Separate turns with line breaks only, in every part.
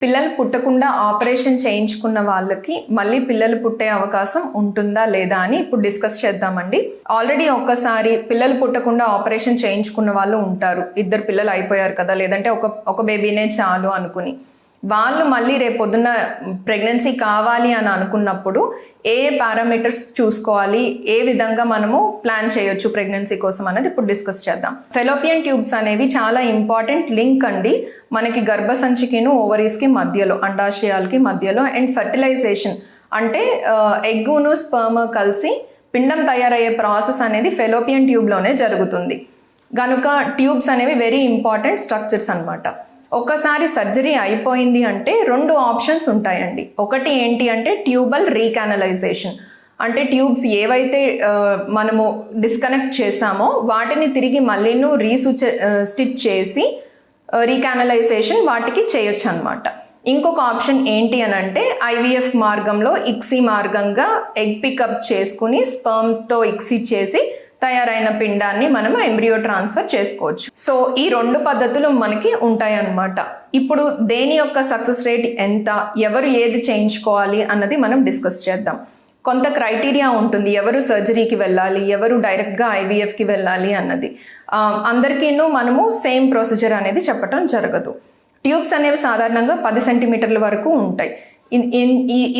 పిల్లలు పుట్టకుండా ఆపరేషన్ చేయించుకున్న వాళ్ళకి మళ్ళీ పిల్లలు పుట్టే అవకాశం ఉంటుందా లేదా అని ఇప్పుడు డిస్కస్ చేద్దామండి. ఆల్రెడీ ఒక్కసారి పిల్లలు పుట్టకుండా ఆపరేషన్ చేయించుకున్న వాళ్ళు ఉంటారు. 2 పిల్లలు అయిపోయారు కదా, లేదంటే ఒక బేబీనే చాలు అనుకుని వాళ్ళు మళ్ళీ రేపొద్దున ప్రెగ్నెన్సీ కావాలి అని అనుకున్నప్పుడు ఏ పారామీటర్స్ చూసుకోవాలి, ఏ విధంగా మనము ప్లాన్ చేయొచ్చు ప్రెగ్నెన్సీ కోసం అనేది ఇప్పుడు డిస్కస్ చేద్దాం. ఫెలోపియన్ ట్యూబ్స్ అనేవి చాలా ఇంపార్టెంట్ లింక్ అండి మనకి గర్భసంచికిను ఓవరీస్కి మధ్యలో, అండాశయాలకి మధ్యలో. అండ్ ఫెర్టిలైజేషన్ అంటే ఎగ్గును స్పర్మ్ కలిసి పిండం తయారయ్యే ప్రాసెస్ అనేది ఫెలోపియన్ ట్యూబ్లోనే జరుగుతుంది. కనుక ట్యూబ్స్ అనేవి వెరీ ఇంపార్టెంట్ స్ట్రక్చర్స్ అన్నమాట. ఒకసారి సర్జరీ అయిపోయింది అంటే 2 ఆప్షన్స్ ఉంటాయండి. ఒకటి ఏంటి అంటే ట్యూబల్ రీకానలైజేషన్, అంటే ట్యూబ్స్ ఏవైతే మనము డిస్కనెక్ట్ చేసామో వాటిని తిరిగి మళ్ళీను స్టిచ్ చేసి రీకానలైజేషన్ వాటికి చేయొచ్చు అనమాట. ఇంకొక ఆప్షన్ ఏంటి అని అంటే ఐవీఎఫ్ మార్గంలో ఇక్సీ మార్గంగా ఎగ్ పికప్ చేసుకుని స్పర్మ్తో ఇక్సీ చేసి తయారైన పిండాన్ని మనం ఎంబ్రియో ట్రాన్స్ఫర్ చేసుకోవచ్చు. సో ఈ 2 పద్ధతులు మనకి ఉంటాయన్నమాట. ఇప్పుడు దేని యొక్క సక్సెస్ రేట్ ఎంత, ఎవరు ఏది చేయించుకోవాలి అన్నది మనం డిస్కస్ చేద్దాం. కొంత క్రైటీరియా ఉంటుంది, ఎవరు సర్జరీకి వెళ్ళాలి, ఎవరు డైరెక్ట్గా ఐవీఎఫ్కి వెళ్ళాలి అన్నది. అందరికీను మనము సేమ్ ప్రొసీజర్ అనేది చెప్పటం జరగదు. ట్యూబ్స్ అనేవి సాధారణంగా 10 సెంటీమీటర్ల వరకు ఉంటాయి.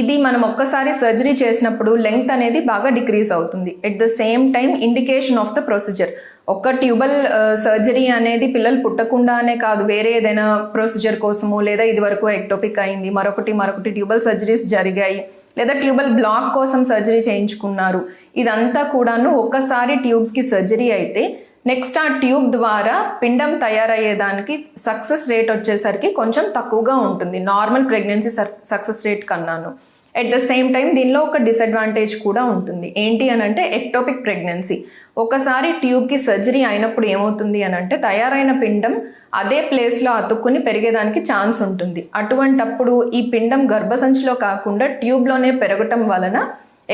ఇది మనం ఒక్కసారి సర్జరీ చేసినప్పుడు లెంగ్త్ అనేది బాగా డిక్రీజ్ అవుతుంది. At the same time indication of the procedure, ఒక్క ట్యూబల్ సర్జరీ అనేది పిల్లలు పుట్టకుండానే కాదు, వేరే ఏదైనా ప్రొసీజర్ కోసము, లేదా ఇది వరకు ఎక్టోపిక్ అయింది, మరొకటి ట్యూబల్ సర్జరీస్ జరిగాయి, లేదా ట్యూబల్ బ్లాక్ కోసం సర్జరీ చేయించుకున్నారు, ఇదంతా కూడాను ఒక్కసారి ట్యూబ్స్కి సర్జరీ అయితే నెక్స్ట్ ఆ ట్యూబ్ ద్వారా పిండం తయారయ్యేదానికి సక్సెస్ రేట్ వచ్చేసరికి కొంచెం తక్కువగా ఉంటుంది నార్మల్ ప్రెగ్నెన్సీ సక్సెస్ రేట్ కన్నాను. ఎట్ ద సేమ్ టైం దీనిలో ఒక డిసడ్వాంటేజ్ కూడా ఉంటుంది. ఏంటి అని అంటే ఎక్టోపిక్ ప్రెగ్నెన్సీ. ఒకసారి ట్యూబ్కి సర్జరీ అయినప్పుడు ఏమవుతుంది అని అంటే తయారైన పిండం అదే ప్లేస్లో అతుక్కుని పెరిగేదానికి ఛాన్స్ ఉంటుంది. అటువంటప్పుడు ఈ పిండం గర్భసంచిలో కాకుండా ట్యూబ్లోనే పెరగటం వలన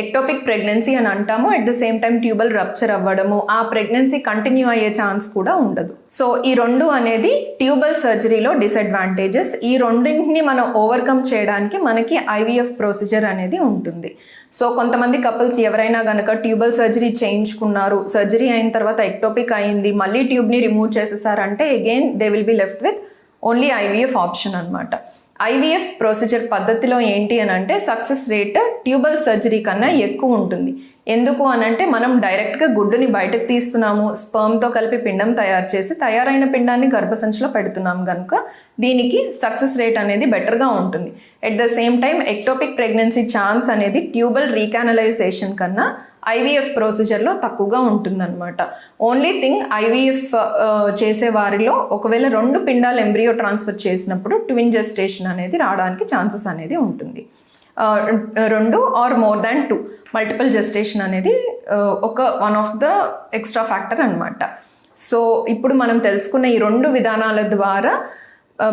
ఎక్టోపిక్ ప్రెగ్నెన్సీ అని అంటాము. At the same time tubal rupture అవ్వడము, ఆ ప్రెగ్నెన్సీ కంటిన్యూ అయ్యే ఛాన్స్ కూడా ఉండదు. సో ఈ 2 అనేది ట్యూబల్ సర్జరీలో డిసడ్వాంటేజెస్. ఈ రెండింటిని మనం ఓవర్కమ్ చేయడానికి మనకి ఐవీఎఫ్ ప్రొసీజర్ అనేది ఉంటుంది. సో కొంతమంది కపుల్స్ ఎవరైనా కనుక ట్యూబల్ సర్జరీ చేయించుకున్నారు, సర్జరీ అయిన తర్వాత ఎక్టోపిక్ అయింది, మళ్ళీ ట్యూబ్ని రిమూవ్ చేసేసారంటే again they will be left with only IVF option అనమాట. ఐవీఎఫ్ ప్రొసీజర్ పద్ధతిలో ఏంటి అని అంటే సక్సెస్ రేట్ ట్యూబల్ సర్జరీ కన్నా ఎక్కువ ఉంటుంది. ఎందుకు అనంటే మనం డైరెక్ట్గా గుడ్డుని బయటకు తీస్తున్నాము, స్పర్మ్తో కలిపి పిండం తయారు చేసి తయారైన పిండాన్ని గర్భసంచిలో పెడుతున్నాము కనుక దీనికి సక్సెస్ రేట్ అనేది బెటర్గా ఉంటుంది. At the same time ectopic pregnancy chance అనేది ట్యూబల్ రీకానలైజేషన్ కన్నా ఐవీఎఫ్ ప్రొసీజర్లో తక్కువగా ఉంటుందన్నమాట. ఓన్లీ థింగ్ ఐవీఎఫ్ చేసే వారిలో ఒకవేళ 2 పిండాలు ఎంబ్రియో ట్రాన్స్ఫర్ చేసినప్పుడు ట్విన్ జెస్టేషన్ అనేది రావడానికి ఛాన్సెస్ అనేది ఉంటుంది. 2 or more than 2 multiple gestation అనేది one of the extra factor అనమాట. సో ఇప్పుడు మనం తెలుసుకున్న ఈ 2 విధానాల ద్వారా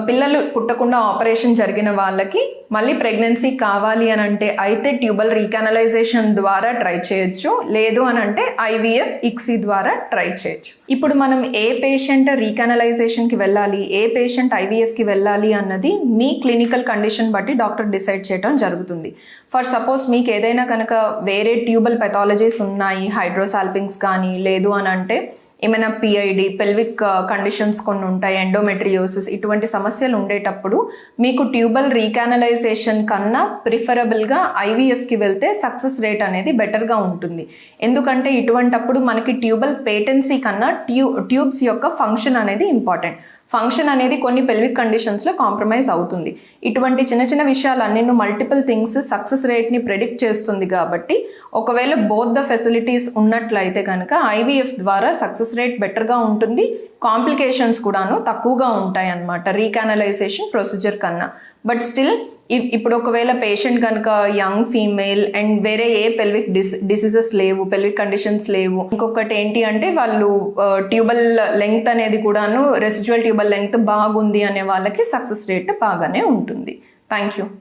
పిల్లలు పుట్టకుండా ఆపరేషన్ జరిగిన వాళ్ళకి మళ్ళీ ప్రెగ్నెన్సీ కావాలి అని అంటే అయితే ట్యూబల్ రీకానలైజేషన్ ద్వారా ట్రై చేయొచ్చు, లేదు అని అంటే ఐవీఎఫ్ ఇక్సీ ద్వారా ట్రై చేయొచ్చు. ఇప్పుడు మనం ఏ పేషెంట్ రీకానలైజేషన్కి వెళ్ళాలి, ఏ పేషెంట్ ఐవీఎఫ్కి వెళ్ళాలి అన్నది మీ క్లినికల్ కండిషన్ బట్టి డాక్టర్ డిసైడ్ చేయడం జరుగుతుంది. ఫర్ సపోజ్ మీకు ఏదైనా కనుక వేరే ట్యూబల్ పెథాలజీస్ ఉన్నాయి, హైడ్రోసాల్పింగ్స్ కానీ, లేదు అని అంటే ఏమైనా పిఐడి, పెల్విక్ కండిషన్స్ కొన్ని ఉంటాయి, ఎండోమెట్రియోసిస్, ఇటువంటి సమస్యలు ఉండేటప్పుడు మీకు ట్యూబల్ రీకానలైజేషన్ కన్నా ప్రిఫరబుల్గా ఐవీఎఫ్కి వెళ్తే సక్సెస్ రేట్ అనేది బెటర్గా ఉంటుంది. ఎందుకంటే ఇటువంటప్పుడు మనకి ట్యూబల్ పేటెన్సీ కన్నా ట్యూబ్స్ యొక్క ఫంక్షన్ అనేది ఇంపార్టెంట్. ఫంక్షన్ అనేది కొన్ని పెల్విక్ కండిషన్స్లో కాంప్రమైజ్ అవుతుంది. ఇటువంటి చిన్న విషయాలన్నీ మల్టిపుల్ థింగ్స్ సక్సెస్ రేట్ని ప్రెడిక్ట్ చేస్తుంది. కాబట్టి ఒకవేళ బోత్ ద ఫెసిలిటీస్ ఉన్నట్లయితే కనుక ఐవీఎఫ్ ద్వారా సక్సెస్ రేట్ బెటర్గా ఉంటుంది, కాంప్లికేషన్స్ కూడాను తక్కువగా ఉంటాయి అన్నమాట రీకానలైజేషన్ ప్రొసీజర్ కన్నా. బట్ స్టిల్ ఇప్పుడు ఒకవేళ పేషెంట్ కనుక యంగ్ ఫీమేల్ అండ్ వేరే ఏ పెల్విక్ డిసీజెస్ లేవు, పెల్విక్ కండిషన్స్ లేవు, ఇంకొకటి ఏంటి అంటే వాళ్ళు ట్యూబల్ లెంగ్త్ అనేది కూడాను రెసిడ్యువల్ ట్యూబల్ లెంగ్త్ బాగుంది అనే వాళ్ళకి సక్సెస్ రేట్ బాగానే ఉంటుంది. Thank you.